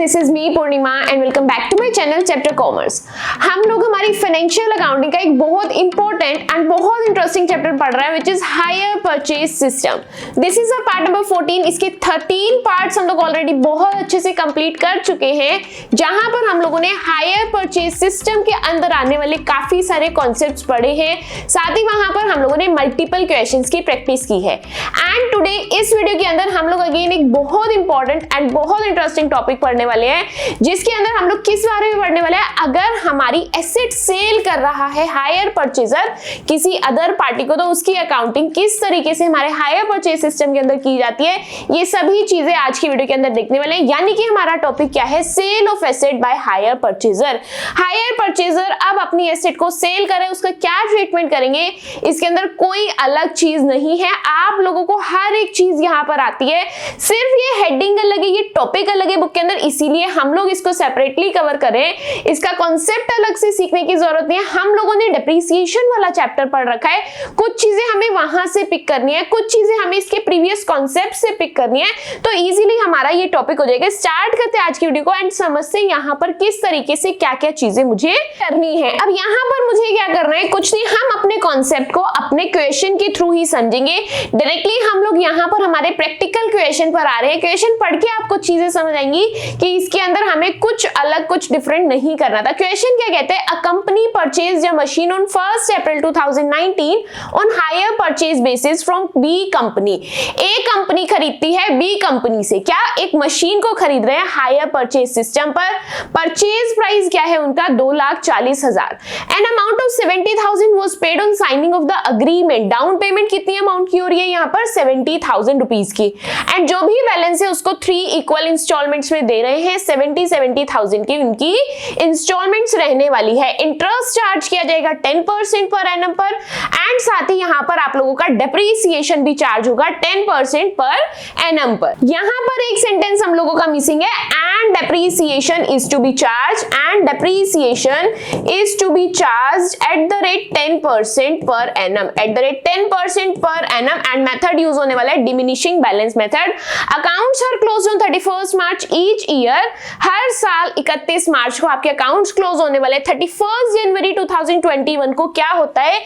This is me Purnima and welcome back to my channel chapter commerce. हम लोग हमारी financial accounting का एक बहुत इंपॉर्टेंट एंड बहुत इंटरेस्टिंग चैप्टर पढ़ रहे हैं which is hire purchase system. This is a part number 14। इसके 13 पार्ट्स हम लोग ऑलरेडी बहुत अच्छे से कंप्लीट कर चुके हैं, जहां पर हम लोगों ने हायर परचेज सिस्टम के अंदर आने वाले काफी सारे कॉन्सेप्ट्स पढ़े हैं, साथ ही वहां पर हम लोगों ने मल्टीपल क्वेश्चंस की प्रैक्टिस की है। एंड टुडे इस वीडियो के अंदर हम लोग अगेन एक बहुत इंपॉर्टेंट एंड बहुत इंटरेस्टिंग टॉपिक पढ़ने वाले हैं, जिसके अंदर हम लोग किस बारे में पढ़ने वाले हैं। अगर हमारी एसेट सेल कर रहा है हायर परचेजर किसी अदर पार्टी को, तो उसकी अकाउंटिंग किस तरीके से हमारे हायर परचेज सिस्टम के अंदर की जाती है, ये सभी चीजें आज की वीडियो के अंदर देखने वाले हैं। यानी कि हमारा टॉपिक क्या है, sale of asset by hire purchaser. Hire purchaser अब अपनी एसेट को सेल करे, उसका क्या ट्रीटमेंट करेंगे, इसके अंदर कोई अलग चीज नहीं है। आप लोगों को हर एक चीज यहाँ पर आती है, सिर्फ ये हेडिंग अलग है, ये टॉपिक अलग है बुक के अंदर, इसीलिए हम लोग इसको सेपरेटली कवर करें। इसका कॉन्सेप्ट अलग से सीखने की जरूरत नहीं है। हम लोगों ने डेप्रिसिएशन वाला चैप्टर पढ़ रखा है, कुछ चीजें हमें वहां से पिक करनी है, कुछ चीजें हमें इसके प्रीवियस कॉन्सेप्ट से पिक करनी है, तो इजीली हमारा ये टॉपिक हो जाएगा। स्टार्ट करते हैं आज की वीडियो को एंड समझते हैं यहाँ पर किस तरीके से क्या क्या चीजें मुझे करनी है। अब यहाँ पर मुझे क्या करना है, कुछ नहीं, हम अपने कॉन्सेप्ट को अपने क्वेश्चन के थ्रू ही समझेंगे। डायरेक्टली हम लोग यहाँ पर हमारे प्रैक्टिकल क्वेश्चन पर आ रहे हैं। क्वेश्चन पढ़ के आपको चीजें समझ आएंगी कि इसके अंदर हमें कुछ अलग कुछ डिफरेंट नहीं करना था। क्वेश्चन क्या कहते हैं, a company purchase a machine on 1 April 2019 on hire purchase basis from B company. A company खरीदती है बी कंपनी से, क्या एक मशीन को खरीद रहे हैं हायर परचेज सिस्टम पर। परचेज प्राइस क्या है उनका, 2,40,000। An amount of 70,000 was paid on signing off the agreement. Down payment कितनी अमाउंट की हो रही है यहाँ पर, 70,000 रुपीज की। एंड जो भी बैलेंस है उसको 3 इक्वल इंस्टॉलमेंट्स में दे रहे हैं। 70,000 की उनकी इंस्टॉलमेंट्स रहने वाली है। इंटरेस्ट चार्ज किया जाएगा 10% पर एनम पर, एंड साथ ही यहाँ पर आप लोगों का डेप्रिसिएशन भी चार्ज होगा 10% पर एनम पर। यहाँ पर एक सेंटेंस हम लोगों का मिसिंग है, and depreciation is to be charge, and depreciation is to be charge at the rate 10% per annum, eight the rate 10% per annum. And method use होने वाला है diminishing balance method. Accounts are close on 31 March each year. हर साल 31 मार्च को आपके accounts close होने वाले। 31 जनवरी 2021 को क्या होता है,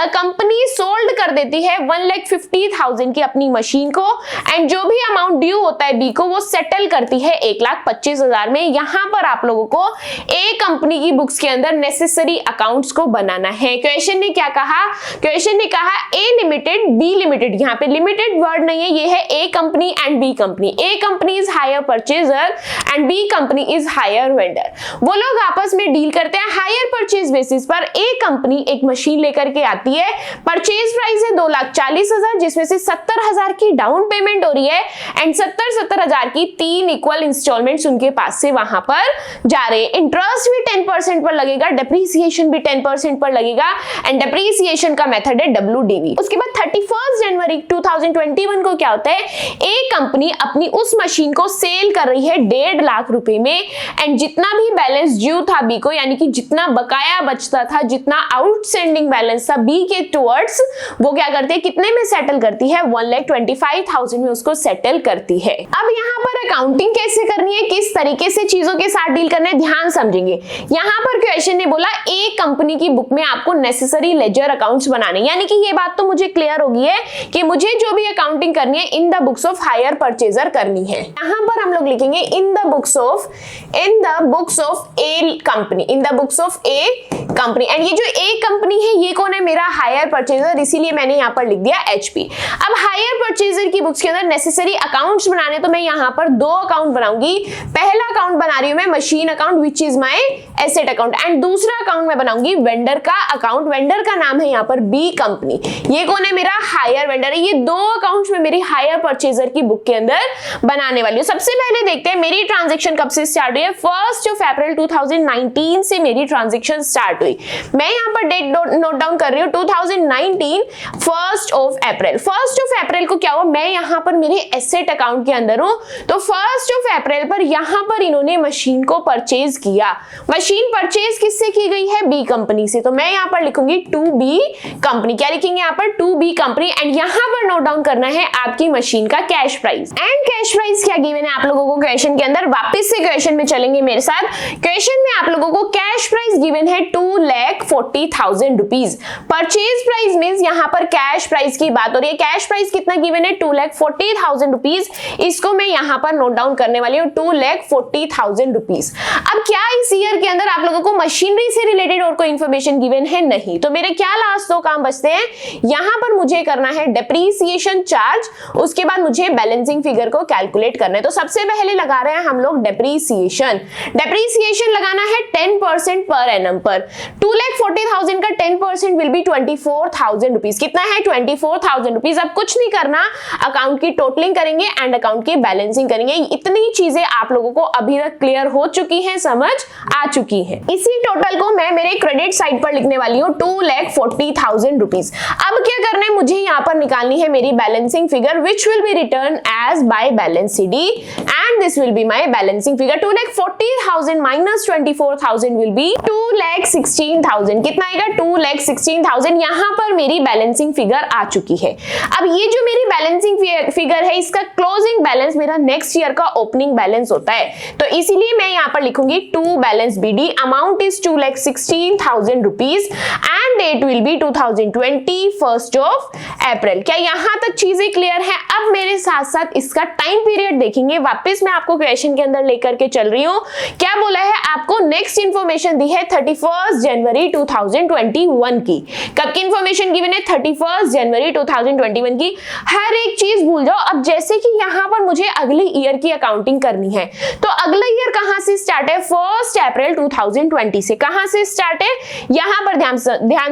कंपनी सोल्ड कर देती है 1,50,000 की अपनी मशीन को, एंड जो भी अमाउंट ड्यू होता है बी को वो सेटल करती है 1,25,000 में। यहाँ पर आप लोगों को ए कंपनी की बुक्स के अंदर नेसेसरी अकाउंट्स को बनाना है। क्वेश्चन ने क्या कहा, क्वेश्चन ने कहा ए लिमिटेड बी लिमिटेड, यहाँ पे लिमिटेड वर्ड नहीं है, ये है A company and B company. A company is hire purchaser and B company is hire vendor. वो लोग आपस में डील करते हैं हायर परचेज बेसिस पर। ए कंपनी एक मशीन लेकर के आती है, परचेज प्राइस है 2,40,000, जिसमें से 70,000 की डाउन पेमेंट हो रही है, एंड 70,000 की 3 इक्वल इंस्टॉलमेंट्स उनके पास से वहां पर जा रहे हैं। इंटरेस्ट भी 10% पर लगेगा, डेप्रिसिएशन भी 10% पर लगेगा, एंड डेप्रिसिएशन का मेथड है WDV। उसके बाद 31 जनवरी 2021 को क्या होता है, ए कंपनी अपनी उस मशीन को सेल कर रही है 1.5 लाख रुपए में, एंड जितना भी बैलेंस ड्यू था बी को, यानी कि जितना बकाया बचता था, जितना आउटस्टैंडिंग बैलेंस था बी के टुवर्ड्स, वो क्या करती है, कितने में सेटल करती है, 1,25,000 में उसको सेटल करती है। अब यहाँ पर अकाउंटिंग कैसे करनी है, किस तरीके से चीजों के साथ डील करना है, ध्यान समझेंगे। यहाँ पर क्वेश्चन ने बोला ए कंपनी की बुक में आपको नेसेसरी लेजर अकाउंट्स बनाने, यानी कि ये बात तो मुझे क्लियर होगी है कि मुझे जो भी अकाउंटिंग करनी है in the books of hire purchaser करनी है। यहाँ पर हम लोग लिखेंगे in the books of A company, in the books of A company. And ये जो ए कंपनी है ये कौन है, मेरा हायर परचेजर, इसीलिए मैंने यहाँ पर लिख दिया HP। अब हायर परचेजर की बुक्स के अंदर नेसेसरी अकाउंट्स बनाने, तो मैं यहाँ पर 2 अकाउंट बनाऊंगी। पहला अकाउंट बना रही हूँ मैं machine account which is my asset account, and दूसरा अकाउंट मैं बनाऊंगी वेंडर का अकाउंट। वेंडर का नाम है यहाँ पर बी कंपनी, ये कौन है, मेरा हायर वेंडर है। ये 2 अकाउंट्स में मेरी हायर परचेजर की बुक के अंदर बनाने वाली हूँ। सबसे पहले देखते हैं मेरी ट्रांजेक्शन कब से स्टार्ट हुई है। 1 अप्रैल 2019 से मेरी ट्रांजेक्शन स्टार्ट हुई। मैं यहाँ पर डेट नोट डाउन कर रही हूँ 2019 1 अप्रैल। 1 अप्रैल को क्या हुआ, मैं यहाँ पर मेरे एसेट अकाउंट के अंदर हूँ, तो 1 अप्रैल पर यहाँ पर इन्होंने मशीन को परचेज किया। मशीन परचेज किससे की गई है, बी कंपनी से, तो मैं यहाँ पर लिखूंगी टू बी कंपनी। क्या लिखेंगे यहाँ पर, टू बी कंपनी। एंड यहाँ पर नोट डाउन करना है आपकी मशीन का cash price. And cash price क्या गिवन है आप लोगों को क्वेश्चन के अंदर, वापस से क्वेश्चन में चलेंगे मेरे साथ। क्वेश्चन में आप लोगों को कैश प्राइस गिवन है 2,40,000 रुपीज। परचेज प्राइस मींस यहाँ पर कैश प्राइस की बात हो रही है। कैश प्राइस कितना गिवन है 2,40,000 रुपीज। इसको मैं यहाँ पर नोट डाउन करने वाली हूँ 2,40,000 रुपीज। अब क्या इस ईयर के अंदर आप लोगों को मशीनरी से रिलेटेड और कोई इंफॉर्मेशन गिवन है? नहीं। तो मेरे क्या लास्ट दो काम बचते हैं, यहाँ पर मुझे करना है डेप्रीसिएशन चार्ज, उसके बाद मुझे बैलेंसिंग फिगर को कैलकुलेट करना है। तो सबसे पहले लगा रहे हैं हम लोग डेप्रीसिएशन। डेप्रीसिएशन लगाना है 10% पर एनम पर। 2,40,000 का 10% विल बी 24,000 रुपीज। कितना है? 24,000 रुपीज। अब कुछ नहीं करना, अकाउंट की टोटलिंग करेंगे एंड अकाउंट की बैलेंसिंग करेंगे। इतनी चीजें आप लोगों को अभी तक क्लियर हो चुकी हैं, समझ आ चुकी है। इसी टोटल को मैं मेरे क्रेडिट साइड पर लिखने वाली हूँ 2,40,000 रुपीज। अब क्या करना है, मुझे यहाँ पर निकालनी है मेरी balancing figure which will be return as by balance sheet and this will be my balancing figure. 2,40,000 minus 24,000 will be 2,16,000। कितना आएगा? 2,16,000। यहाँ पर मेरी बैलेंसिंग फिगर आ चुकी है। अब ये जो मेरी बैलेंसिंग फिगर है, इसका क्लोजिंग बैलेंस मेरा नेक्स्ट ईयर का ओपनिंग बैलेंस होता है, तो इसीलिए मैं यहाँ पर लिखूंगी to balance BD। Amount is 2,16,000 rupees and date will be 2020 1st of April। क्या यहाँ तक चीजें क्लियर है? अब मेरे साथ साथ इसका टाइम पीरियड देखेंगे। वापस मैं आपको क्वेश्चन के अंदर लेकर के चल रही हूँ। क्या बोला है आपको? नेक्स्ट इंफॉर्मेशन दी है 31 जनवरी 2021 की। कब की इंफॉर्मेशन गिवन है? 31 जनवरी 2021 की। हर एक चीज भूल जाओ। अब जैसे कि यहाँ पर मुझे अगले ईयर की अकाउंटिंग करनी है, तो अगला ईयर कहां से स्टार्ट है? 1 अप्रैल 2020 से। कहां से स्टार्ट है? यहां पर ध्यान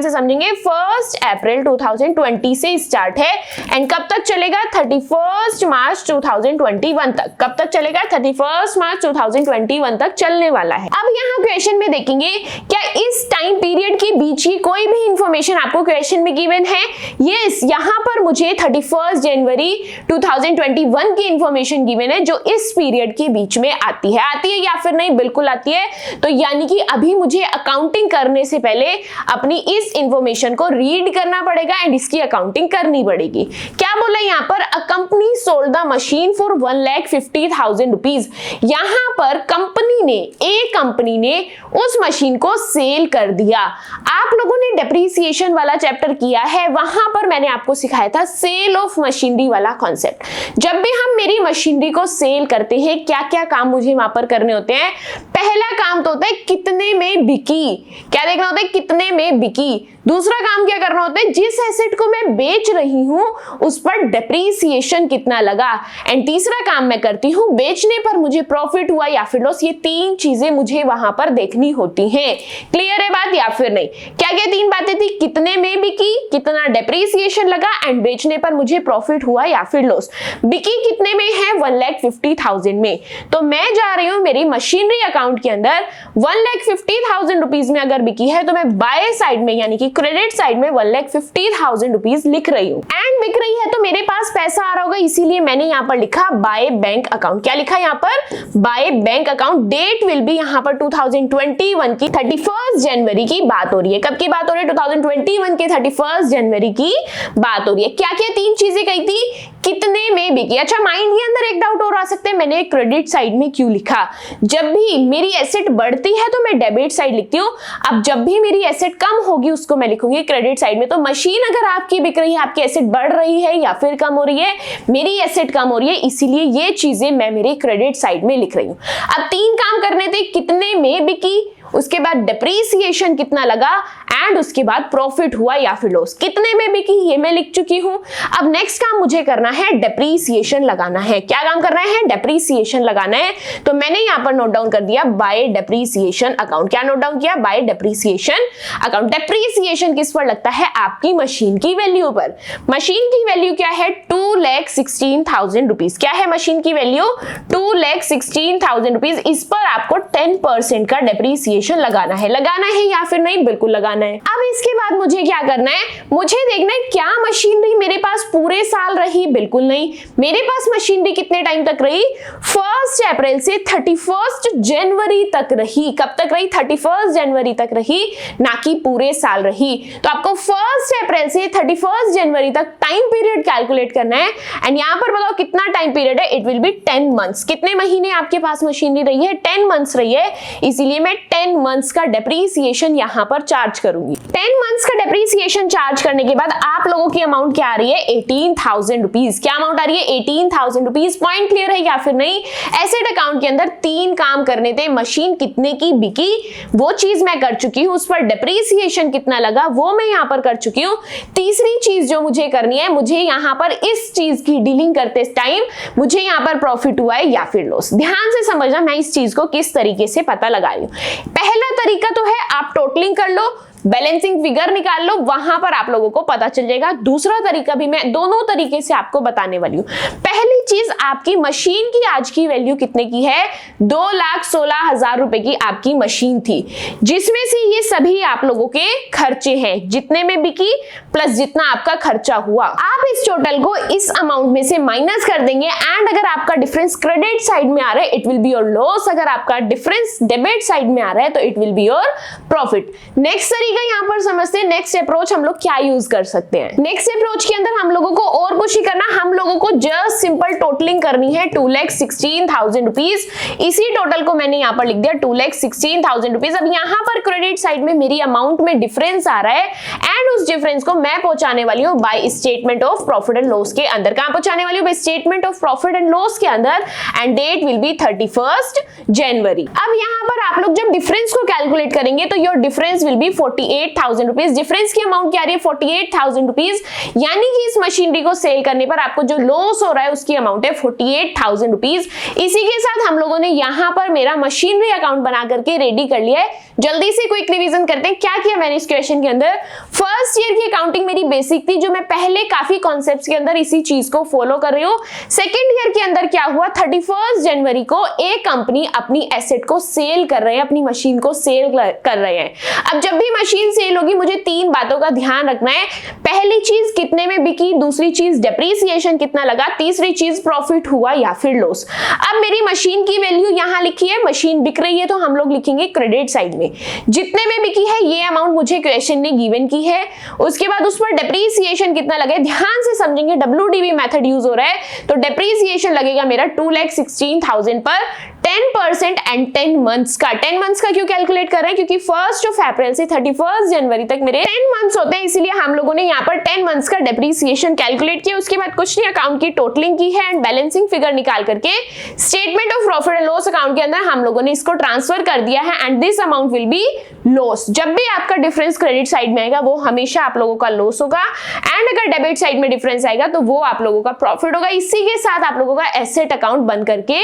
से समझेंगे। 1 अप्रैल 2020 से स्टार्ट है एंड कब तक चलेगा? 31 मार्च 2021 तक। कब तक चलेगा? 31 मार्च 2021 तक चलने वाला है। अब यहाँ क्वेश्चन में देखेंगे, क्या इस टाइम पीरियड के बीच की कोई भी इंफॉर्मेशन आपको क्वेश्चन में गिवन है? यस, यहाँ पर मुझे 31 जनवरी 2021 की इंफॉर्मेशन गिवन है, जो इस पीरियड के बीच में आती है या फिर नहीं? बिल्कुल आती है। तो यानी कि अभी मुझे अकाउंटिंग करने से पहले अपनी इस इंफॉर्मेशन को रीड करना पड़ेगा एंड इसकी अकाउंटिंग करनी पड़ेगी। क्या बोला यहाँ पर? A company sold the machine for 1,50,000 rupees. यहाँ पर कंपनी ने उस मशीन को सेल कर दिया। आप लोगों ने डेप्रीसिएशन वाला चैप्टर किया है, वहां पर मैंने आपको सिखाया था सेल ऑफ मशीनरी वाला कॉन्सेप्ट। जब भी हम मेरी मशीनरी को सेल करते हैं, क्या क्या काम मुझे वहां पर करने होते हैं? पहला काम तो होता है कितने में बिकी। क्या देखना होता है? कितने में बिकी। दूसरा काम क्या करना होता है? जिस एसेट को मैं बेच रही हूं उस पर डेप्रीसिएशन कितना लगा। एंड तीसरा काम मैं करती हूं, बेचने पर मुझे प्रॉफिट हुआ या फिर लॉस। ये तीन चीजें मुझे वहां पर देखनी होती हैं। क्लियर है बात या फिर नहीं? क्या क्या तीन बातें थी? कितने में बिकी, कितना डेप्रीसिएशन लगा एंड बेचने पर मुझे प्रॉफिट हुआ या फिर लॉस। बिकी कितने में है? 1,50,000 में। तो मैं जा रही हूं मेरी मशीनरी अकाउंट के अंदर 1,50,000 रुपीज में अगर बिकी है, तो मैं बाय साइड में यानी कि क्रेडिट साइड में 1,50,000 रुपीज लिख रही हूँ। एंड बिक रही है तो मेरे पास पैसा आ रहा होगा, इसीलिए मैंने यहाँ पर लिखा बाय बैंक अकाउंट। क्या लिखा यहाँ पर? By bank account. Date will be यहाँ पर 2021 की 31 जनवरी की बात हो रही है। कब की बात हो रही है? 2021 के 31 जनवरी की बात हो रही है। क्या क्या तीन चीजें कही थी? कितने में बिकी। अच्छा, माइंड के अंदर एक डाउट और आ सकते हैं, मैंने क्रेडिट साइड में क्यों लिखा? जब भी मेरी एसेट बढ़ती है तो मैं डेबिट साइड लिखती हूँ। अब जब भी मेरी एसेट कम होगी उसको मैं लिखूंगी क्रेडिट साइड में। तो मशीन अगर आपकी बिक रही है, आपकी एसेट बढ़ रही है या फिर कम हो रही है? मेरी एसेट कम हो रही है, इसीलिए ये चीजें मैं मेरे क्रेडिट साइड में लिख रही हूँ। अब तीन काम करने थे, कितने में बिकी, उसके बाद डेप्रीसिएशन कितना लगा एंड उसके बाद प्रॉफिट हुआ या फिर लॉस। कितने में बिकी ये मैं लिख चुकी हूं। अब नेक्स्ट काम मुझे करना है डेप्रीसिएशन लगाना है। क्या काम करना है? डेप्रीसिएशन लगाना है। तो मैंने यहां पर नोट डाउन कर दिया बाय डेप्रीसिएशन अकाउंट। क्या नोट डाउन किया? By depreciation account. डेप्रीसिएशन किस पर लगता है? आपकी मशीन की वैल्यू पर। मशीन की वैल्यू क्या है? 2,16,000 रुपीज। क्या है मशीन की वैल्यू? 2,16,000 रुपीज। इस पर आपको 10% का डेप्रीसिएशन डेप्रीसिएशन लगाना है या फिर नहीं, बिल्कुल लगाना है। अब इसके बाद मुझे क्या करना है, मुझे देखना है क्या मशीनरी मेरे पास पूरे साल रही, बिल्कुल नहीं। मेरे पास मशीनरी कितने टाइम तक रही, 1 अप्रैल से 31 जनवरी तक रही। कब तक रही, 31 जनवरी तक रही, ना कि पूरे साल रही। तो आपको 1 अप्रैल से 31 जनवरी तक टाइम पीरियड कैलकुलेट करना है। एंड यहां पर बताओ कितना टाइम पीरियड है, इट विल बी 10 मंथ्स। कितने महीने आपके पास मशीनरी रही है, 10 मंथ्स रही है, इसीलिए मैं 10 मंथ्स का डेप्रीसिएशन यहां पर चार्ज करूंगी। 10 मंथ्स का डेप्रीसिएशन चार्ज करने के बाद आप लोगों की अमाउंट क्या आ रही है, 18,000 रुपीज। क्या अमाउंट आ रही है, 18,000 रुपीज। पॉइंट क्लियर है या फिर नहीं। एसेट अकाउंट के अंदर 3 काम करने थे, मशीन कितने की बिकी वो चीज मैं कर चुकी हूं, उस पर डेप्रीसिएशन कितना लगा वो मैं यहां पर कर चुकी हूं। तीसरी चीज जो मुझे करनी है, मुझे यहां पर इस चीज की डीलिंग करते टाइम मुझे यहां पर प्रॉफिट हुआ है या फिर लॉस। ध्यान से समझना मैं इस चीज को किस तरीके से पता लगा रही हूं। पहला तरीका तो है आप टोटलिंग कर लो, बैलेंसिंग फिगर निकाल लो, वहां पर आप लोगों को पता चल जाएगा। दूसरा तरीका भी मैं दोनों तरीके से आपको बताने वाली हूं। पहली चीज, आपकी मशीन की आज की वैल्यू कितने की है, 2,16,000 रुपए की आपकी मशीन थी, जिसमें से ये सभी आप लोगों के खर्चे हैं, जितने में बिकी प्लस जितना आपका खर्चा हुआ। आप इस टोटल को इस अमाउंट में से माइनस कर देंगे। एंड अगर आपका डिफरेंस क्रेडिट साइड में आ रहा है, it will be your loss. अगर आपका डिफरेंस डेबिट साइड में आ रहा है तो it will be your profit. Next तरीका यहाँ पर समझते हैं, नेक्स्ट अप्रोच हम लोग क्या यूज कर सकते हैं। नेक्स्ट अप्रोच के अंदर हम लोगों को और कुछ ही करना, हम लोगों को जस्ट सिंपल टोटलिंग करनी है 2,16,000 रुपीज। इसी टोटल को मैंने यहाँ पर लिख दिया 2,16,000 रुपीज। अब यहाँ पर क्रेडिट साइड में मेरी अमाउंट में डिफरेंस आ रहा है एंड उस डिफरेंस को मैं पहुंचाने वाली हूँ by statement of profit and loss के अंदर। कहां पहुंचाने वाली हूँ, by statement of profit and loss के अंदर। एंड डेट विल बी 31 जनवरी। अब यहाँ पर आप लोग जब डिफरेंस को कैलकुलेट करेंगे तो your difference will be 48,000 rupees. Difference की अमाउंट क्या आ रही है, 48,000 रुपीज। यानी कि इस मशीनरी को सेल करने पर आपको जो लॉस हो रहा है उसकी अमाउंट है 48,000 रुपीज। इसी के साथ हम लोगों ने यहाँ पर मेरा मशीनरी अकाउंट बना करके रेडी कर लिया है। जल्दी से क्विक रिवीजन करते हैं क्या किया मैंने इस क्वेश्चन के अंदर। फर्स्ट ईयर की अकाउंटिंग मेरी बेसिक थी, जो मैं पहले काफी कॉन्सेप्ट्स के अंदर इसी चीज को फॉलो कर रही हूँ। सेकेंड ईयर के अंदर क्या हुआ, 31 जनवरी को एक कंपनी अपनी एसेट को सेल कर रहे हैं, अपनी मशीन को सेल कर रहे हैं। अब जब भी मशीन सेल होगी मुझे 3 बातों का ध्यान रखना है। पहली चीज कितने में बिकी, दूसरी चीज डेप्रीसिएशन कितना लगा, तीसरी चीज प्रॉफिट हुआ या फिर लॉस। अब मेरी मशीन की वैल्यू यहां लिखी है, मशीन बिक रही है तो हम लोग लिखेंगे क्रेडिट साइड में जितने में बिकी है ये अमाउंट मुझे क्वेश्चन ने गिवन की है। उसके बाद उस पर डेप्रीसिएशन कितना लगे, ध्यान से समझेंगे, WDV मेथड यूज हो रहा है तो डेप्रीसिएशन लगेगा मेरा 2,16,000 पर 10% एंड 10 मंथ्स का। 10 मंथ्स का क्यों कैलकुलेट कर रहे हैं, क्योंकि 1 अप्रैल से 31 जनवरी तक मेरे 10 मंथ्स होते हैं, इसीलिए हम लोगों ने यहाँ पर 10 मंथ्स का डेप्रीसिएशन कैलकुलेट किया। उसके बाद कुछ नहीं, अकाउंट की टोटलिंग की है एंड बैलेंसिंग फिगर निकाल करके statement of profit and loss account के अंदर हम लोगों ने इसको ट्रांसफर कर दिया है and this amount will be loss. जब भी आपका डिफरेंस क्रेडिट साइड में आएगा वो हमेशा आप लोगों का लॉस होगा एंड अगर डेबिट साइड में डिफरेंस आएगा तो वो आप लोगों का प्रॉफिट होगा। इसी के साथ आप लोगों का एसेट अकाउंट बन करके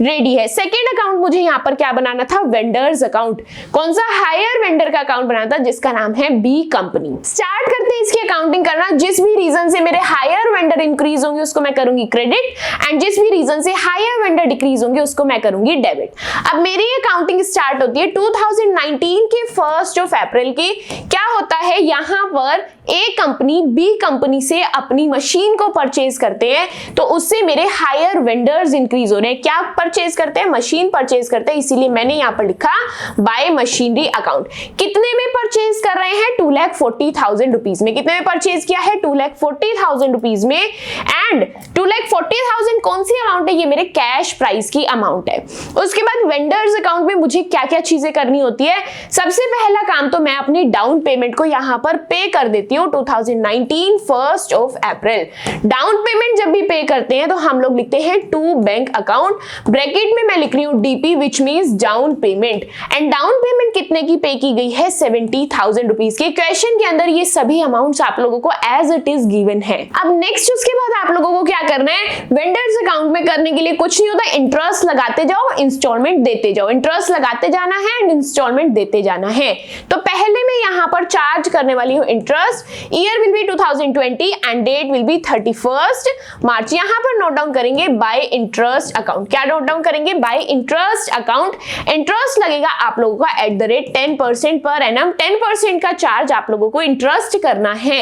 रेडी है। सेकेंड अकाउंट मुझे यहाँ पर क्या बनाना था, वेंडर्स अकाउंट। कौन सा, हायर वेंडर का अकाउंट बनाना था जिसका नाम है बी कंपनी। स्टार्ट करते हैं इसकी अकाउंटिंग करना। जिस भी रीजन से मेरे हायर वेंडर इंक्रीज होंगे उसको मैं करूंगी क्रेडिट एंड जिस भी रीजन से हायर वेंडर डिक्रीज होंगे उसको मैं करूंगी डेबिट। अब मेरी अकाउंटिंग स्टार्ट होती है 2019 के 1 अप्रैल की। क्या होता है, यहाँ पर ए कंपनी बी कंपनी से अपनी मशीन को परचेज करते हैं तो उससे मेरे हायर वेंडर्स इंक्रीज हो रहे हैं। क्या परचेज करते हैं, मशीन परचेज करते हैं, इसीलिए मैंने यहाँ पर लिखा बाय मशीनरी अकाउंट। कितने में परचेज कर रहे हैं, 2,40,000 रुपीज में। कितने में परचेज किया है, 2,40,000 रुपीज में। एंड 2,40,000 कौन सी अमाउंट है, ये मेरे कैश प्राइस की अमाउंट है। उसके बाद वेंडर्स अकाउंट में मुझे क्या क्या चीजें करनी होती है। सबसे पहला काम तो मैं अपनी डाउन पेमेंट को यहाँ पर पे कर देती हूँ 2019 1 अप्रैल। डाउन पेमेंट जब भी पे करते हैं तो हम लोग लिखते हैं टू बैंक अकाउंट, ब्रैकेट में मैं लिख रही हूँ DP which means down payment. And down payment कितने की पे की गई है, 70,000 रुपीज के। क्वेश्चन के अंदर ये सभी अमाउंट्स आप लोगों को एज इट इज गिवन है। अब नेक्स्ट उसके बाद आप लोगों को क्या करना है, वेंडर्स अकाउंट में करने के लिए कुछ नहीं होता, इंटरेस्ट लगाते जाओ, इंस्टॉलमेंट देते जाओ। इंटरेस्ट लगाते जाना है एंड इंस्टॉलमेंट देते जाना है। तो पहले मैं यहाँ पर चार्ज करने वाली हूँ interest. Year will be 2020 and date will be 31 March. यहाँ पर नोट डाउन करेंगे बाय इंटरेस्ट अकाउंट। क्या नोट डाउन करेंगे, by by interest account. Interest लगेगा आप लोगों का eight the rate 10% per annum. 10% का चार्ज आप लोगों को इंटरेस्ट करना है।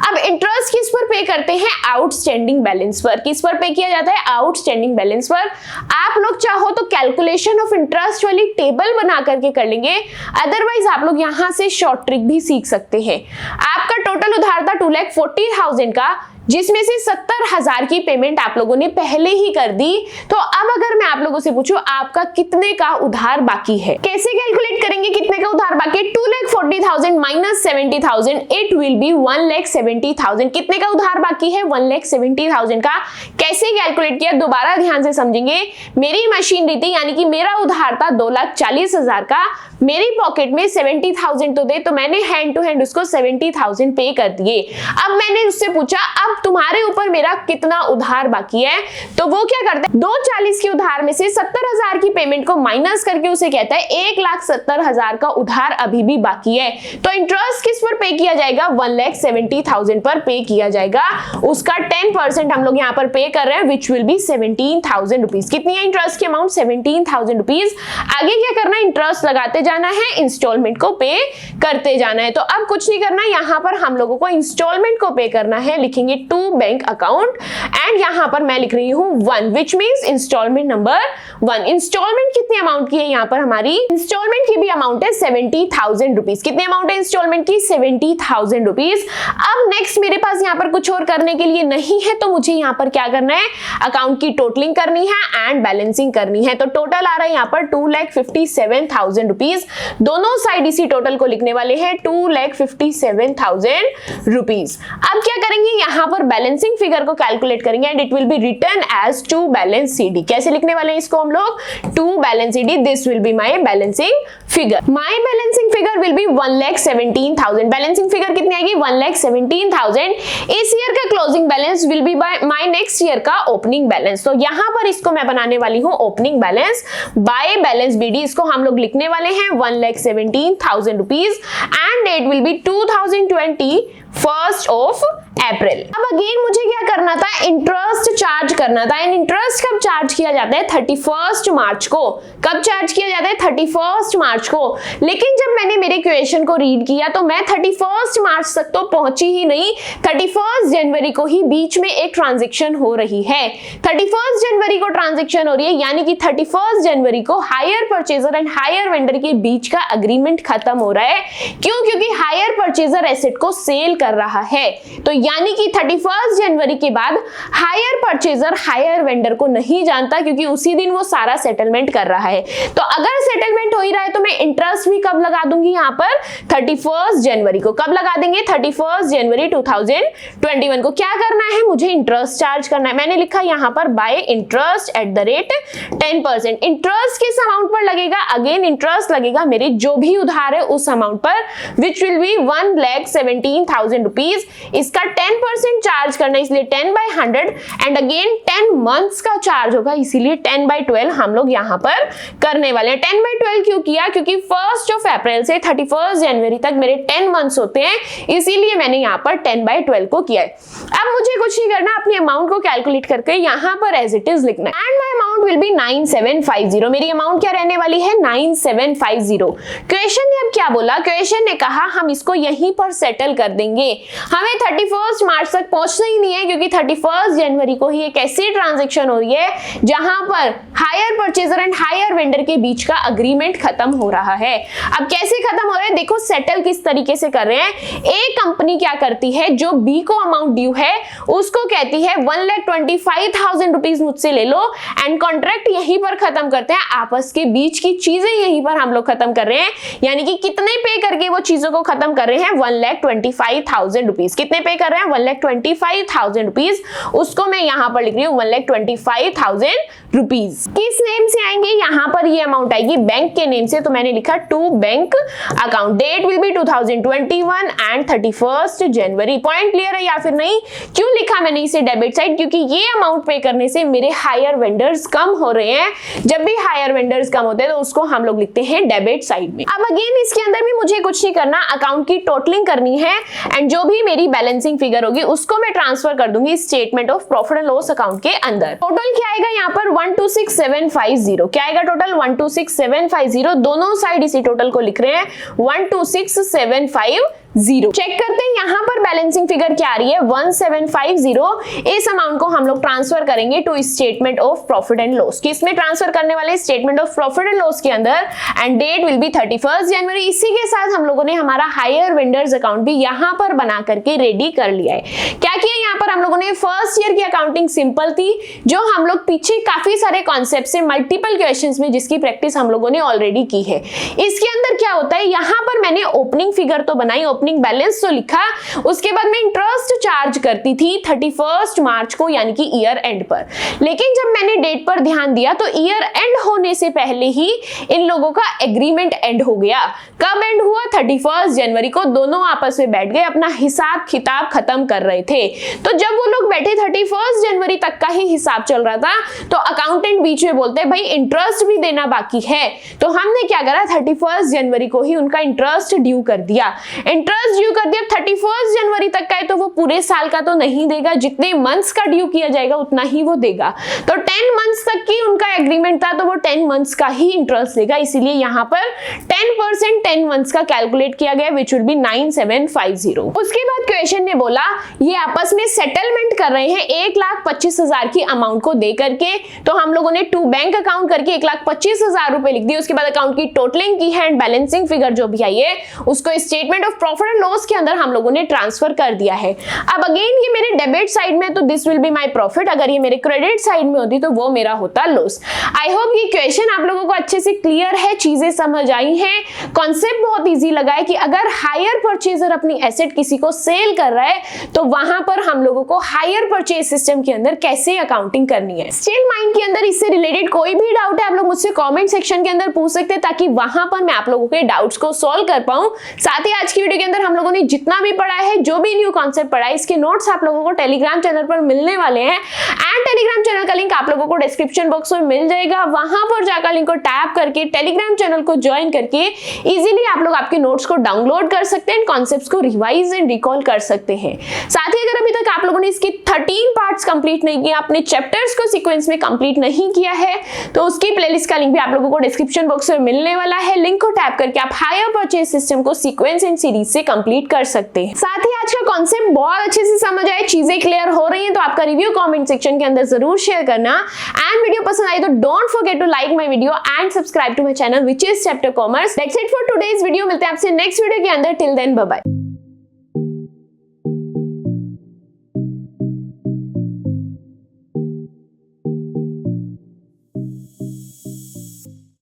अब इंटरेस्ट किस पर पे करते हैं? आउटस्टैंडिंग बैलेंस पर। किस पर पे किया जाता है? आउटस्टैंडिंग बैलेंस पर। आप लोग चाहो तो कैलकुलेशन ऑफ इंटरेस्ट वाली टेबल बना करके कर लेंगे, अदरवाइज आप लोग यहां से शॉर्ट ट्रिक भी सीख सकते हैं। आपका टोटल उधार था 2,40,000 का, जिसमें से 70,000 की पेमेंट आप लोगों ने पहले ही कर दी। तो अब अगर मैं आप लोगों से पूछूं आपका कितने का उधार बाकी है, कैसे कैलकुलेट करेंगे कितने का उधार बाकी है? 2,40,000 माइनस 70,000 इट विल बी 1,70,000। कितने का उधार बाकी है? 1,70,000 का। कैसे कैलकुलेट किया दोबारा ध्यान से समझेंगे। मेरी मशीनरी थी, यानी कि मेरा उधार था 2,40,000 का, मेरी पॉकेट में 70,000 तो दे, तो मैंने हैंड टू हैंड उसको 70,000 पे कर दिए। अब मैंने उससे पूछा अब तुम्हारे ऊपर मेरा कितना उधार बाकी है, तो वो क्या करता है 2,40,000 के उधार में से 70,000 की पेमेंट को माइनस करके उसे कहता है 1,70,000 का उधार अभी भी बाकी है। तो इंटरेस्ट किस पर पे किया जाएगा? 1,70,000 पर पे किया जाएगा। उसका 10% हम लोग यहाँ पर पे कर रहे हैं, विच विल बी 17,000 रुपीज। कितनी है इंटरेस्ट की अमाउंट? 17,000 रुपीज। आगे क्या करना है? इंटरेस्ट लगाते जाना है, इंस्टॉलमेंट को पे करते जाना है। तो अब कुछ नहीं करना, यहाँ पर हम लोगों को इंस्टॉलमेंट को पे करना है। लिखेंगे टू बैंक अकाउंट एंड यहाँ पर मैं लिख रही हूँ 1, which means installment number 1। Installment कितनी अमाउंट की है? यहाँ पर हमारी इंस्टॉलमेंट की भी अमाउंट है 70,000 रुपीज। कितनी अमाउंट है इंस्टॉलमेंट की? 70,000 रुपीज। अब नेक्स्ट मेरे पास यहाँ पर कुछ और करने के लिए नहीं है, तो मुझे यहाँ पर क्या करना है? अकाउंट की टोटलिंग करनी है एंड बैलेंसिंग करनी है। तो टोटल आ रहा है यहाँ पर 2,57,000 रुपीज। दोनों साइड इसी टोटल को लिखने वाले हैं 2,57,000 रुपीज। अब क्या करेंगे? यहाँ पर बैलेंसिंग फिगर को कैलकुलेट करेंगे and it will be written as to balance CD. कैसे लिखने वाले हैं इसको हम लोग? To balance CD. This will be my balancing figure. My balancing figure will be 1,17,000। Balancing figure कितनी आएगी? 1,17,000। इस ईयर का closing balance will be by my next year का ओपनिंग बैलेंस। तो यहाँ पर इसको मैं बनाने वाली हूँ opening balance by balance BD. इसको हम लोग लिखने वाले हैं 1,17,000 rupees and date will be 2020 1st of April. अब अगेन मुझे क्या करना था? इंटरेस्ट चार्ज करना था। एंड इंटरेस्ट कब चार्ज किया जाता है? 31 मार्च को। कब चार्ज किया जाता है? 31 मार्च को। लेकिन जब मैंने मेरे क्वेश्चन को रीड किया तो मैं 31 मार्च तक तो पहुंची ही नहीं, 31 जनवरी को ही बीच में एक ट्रांजेक्शन हो रही है। 31 जनवरी को ट्रांजेक्शन हो रही है, यानी कि 31 जनवरी को hire purchaser and hire vendor के बीच का अग्रीमेंट खत्म हो रहा है। क्यों? क्योंकि हायर परचेजर एसेट को सेल कर रहा है। तो यानी कि 31 जनवरी के बाद हायर परचेजर हायर वेंडर को नहीं जानता, क्योंकि उसी दिन वो सारा सेटलमेंट कर रहा है। तो अगर सेटलमेंट हो ही रहा है तो मैं इंटरेस्ट भी कब लगा दूंगी? यहाँ पर 31 जनवरी को। कब लगा देंगे? 31 जनवरी 2021 को। क्या करना है? मुझे इंटरेस्ट चार्ज करना है। मैंने लिखा यहाँ पर bye interest eight the rate 10%। Interest किस अमाउंट पर लगेगा? अगेन इंटरेस्ट लगेगा मेरे जो भी उधार है उस अमाउंट पर, विच विल बी 1,17,000 रुपीज। इसका 10% चार्ज करना, इसलिए 10/100 एंड अगेन 10 मंथ्स का चार्ज होगा, इसीलिए 10/12 हम लोग यहाँ पर करने वाले हैं। 10/12 क्यों किया? क्योंकि 1st अप्रैल से 31 जनवरी तक मेरे 10 मंथ्स होते हैं, इसीलिए मैंने यहाँ पर 10/12 को किया है। अब मुझे कुछ नहीं करना, अपनी अमाउंट को कैलकुलेट करके यहाँ पर एज इट इज लिखना है। And my amount will be 9750। मेरी अमाउंट क्या रहने वाली है? 9750। क्वेश्चन ने अब क्या बोला? क्वेश्चन ने कहा हम इसको यहीं पर सेटल कर देंगे, हमें 31 मार्च तक पहुंचना ही नहीं है, क्योंकि 31 जनवरी को ही एक ऐसी ट्रांजैक्शन हो रही है जहां पर hire purchaser and hire vendor के बीच का अग्रीमेंट खत्म हो रहा है। अब कैसे खत्म हो रहा है? देखो सेटल किस तरीके से कर रहे हैं। ए कंपनी क्या करती है? जो बी को अमाउंट ड्यू है उसको कहती है 1,25,000 रुपीज मुझसे ले लो एंड कॉन्ट्रैक्ट यहीं पर खत्म करते हैं। आपस के बीच की चीजें यहीं पर हम लोग खत्म कर रहे हैं, यानी कि कितने पे करके वो चीजों को खत्म कर रहे हैं? 1,25,000 रुपीज। कितने पे कर रहे हैं? 1,25,000 रुपीज। उसको मैं यहाँ पर लिख रही हूँ 1,25,000 रुपीज। किस नेम से आएंगे? यहाँ पर ये अमाउंट आएगी बैंक के नेम से, तो मैंने लिखा to bank account. Date will be 2021 and 31 January. Point clear है या फिर नहीं? क्यों लिखा मैंने इसे डेबिट साइड? क्योंकि ये अमाउंट पे करने से मेरे हायर वेंडर्स कम हो रहे हैं। जब भी हायर वेंडर्स कम होते हैं तो उसको हम लोग लिखते हैं डेबिट साइड में। अब अगेन इसके अंदर भी मुझे कुछ नहीं करना, अकाउंट की टोटलिंग करनी है एंड जो भी मेरी बैलेंसिंग फिगर होगी उसको मैं ट्रांसफर कर दूंगी statement of profit and loss account के अंदर। टोटल क्या आएगा यहाँ पर? 126,750। क्या आएगा टोटल? 126,750। दोनों साइड इसी टोटल को लिख रहे हैं 126,750। चेक करते हैं यहाँ पर बैलेंसिंग फिगर क्या आ रही है, 1750। इस अमाउंट को हम लोग ट्रांसफर करेंगे to statement of profit and loss. किसमें ट्रांसफर करने वाले? Statement of profit and loss के अंदर, and date will be 31 January. इसी के साथ हम लोगों ने हमारा हायर वेंडर्स अकाउंट भी यहाँ पर बना करके रेडी कर लिया है। क्या किया यहाँ पर हम लोगों ने? फर्स्ट ईयर की अकाउंटिंग सिंपल थी, जो हम लोग पीछे काफी सारे कॉन्सेप्ट से मल्टीपल क्वेश्चंस में जिसकी प्रैक्टिस हम लोगों ने ऑलरेडी की है। इसके अंदर क्या होता है, यहाँ पर मैंने ओपनिंग फिगर तो बनाई, ओपनिंग बैलेंस तो लिखा, उसके बाद मैं इंटरेस्ट चार्ज करती थी 31 मार्च को, यानी कि ईयर एंड पर। लेकिन जब मैंने डेट पर ध्यान दिया तो ईयर एंड होने से पहले ही इन लोगों का एग्रीमेंट एंड हो गया। कब एंड हुआ? 31 जनवरी को। दोनों आपस में बैठ गए, अपना हिसाब किताब खत्म कर रहे थे। तो जब वो लोग बैठे 31 जनवरी तक का ही हिसाब चल रहा था, तो अकाउंटेंट बीच में बोलते हैं भाई इंटरेस्ट भी देना बाकी है। तो हमने क्या करा, 31 जनवरी को ही उनका इंटरेस्ट ड्यू कर दिया। इंटरेस्ट ड्यू कर दिया, 31 जनवरी तक का है तो वो पूरे साल का तो नहीं देगा, जितने मंथ्स का ड्यू किया जाएगा उतना ही वो देगा। तो 10 मंथ्स तक की उनका एग्रीमेंट था, तो वो 10 मंथ्स का ही इंटरेस्ट देगा। इसीलिए यहाँ पर 10% 10 मंथ्स का कैलकुलेट किया गया, विच विल बी 9750। उसके बाद क्वेश्चन ने बोला ये आपस में सेटलमेंट कर रहे हैं 1,25,000 की अमाउंट को दे करके। तो हम लोगों ने टू बैंक अकाउंट करके 1,25,000 रुपए लिख दिए। उसके बाद अकाउंट की टोटलिंग की है एंड बैलेंसिंग फिगर जो भी आई है उसको statement of profit and loss के अंदर हम लोगों ने ट्रांसफर कर दिया है। अब अगेन ये मेरे डेबिट साइड में, तो this will be my profit. अगर ये मेरे क्रेडिट साइड में होती तो वो मेरा होता लॉस। आई होप ये क्वेश्चन आप लोगों को अच्छे से क्लियर है, चीजें समझ आई हैं। कॉन्सेप्ट बहुत इजी लगा है कि अगर हायर परचेजर अपनी एसेट किसी को सेल कर रहा है तो वहां पर हम लोगों को हायर परचेज सिस्टम के अंदर कैसे अकाउंटिंग करनी है। स्टिल माइंड के अंदर इससे रिलेटेड कोई भी डाउट है आप लोग मुझसे कमेंट सेक्शन के अंदर पूछ सकते हैं, ताकि वहां पर मैं आप लोगों के डाउट्स को सॉल्व कर पाऊं। साथ ही आज की वीडियो के अंदर हम लोगों ने जितना भी पढ़ा है, जो भी न्यू कॉन्सेप्ट पढ़ा है, इसके नोट्स आप लोगों को टेलीग्राम चैनल पर मिलने वाले हैं। एंड टेलीग्राम चैनल का लिंक आप लोगों को डिस्क्रिप्शन बॉक्स में मिल जाएगा। वहां पर जाकर लिंक को टैप करके टेलीग्राम चैनल को ज्वाइन करके इजीली आप लोग आपके नोट्स को डाउनलोड कर सकते हैं, कॉन्सेप्ट्स को रिवाइज एंड रिकॉल कर सकते हैं। साथ ही अगर अभी तक आप लोगों ने इसके 13 पार्ट्स कंप्लीट नहीं किया, अपने चैप्टर्स को सीक्वेंस में कंप्लीट नहीं किया है, तो उसकी प्लेलिस्ट का लिंक भी आप लोगों को डिस्क्रिप्शन बॉक्स में मिलने वाला है। लिंक को टैप करके आप हायर परचेज सिस्टम को सीक्वेंस एंड सीरीज से कंप्लीट कर सकते हैं। साथ ही आज का कॉन्सेप्ट बहुत अच्छे से समझ आए, चीजें क्लियर हो रही हैं, तो आपका रिव्यू कमेंट सेक्शन के अंदर जरूर शेयर करना। एंड वीडियो पसंद आई तो don't forget to like my video and subscribe to my channel which is chapter commerce. That's it for today's video. मिलते हैं आपसे नेक्स्ट वीडियो के अंदर। Till then bye bye.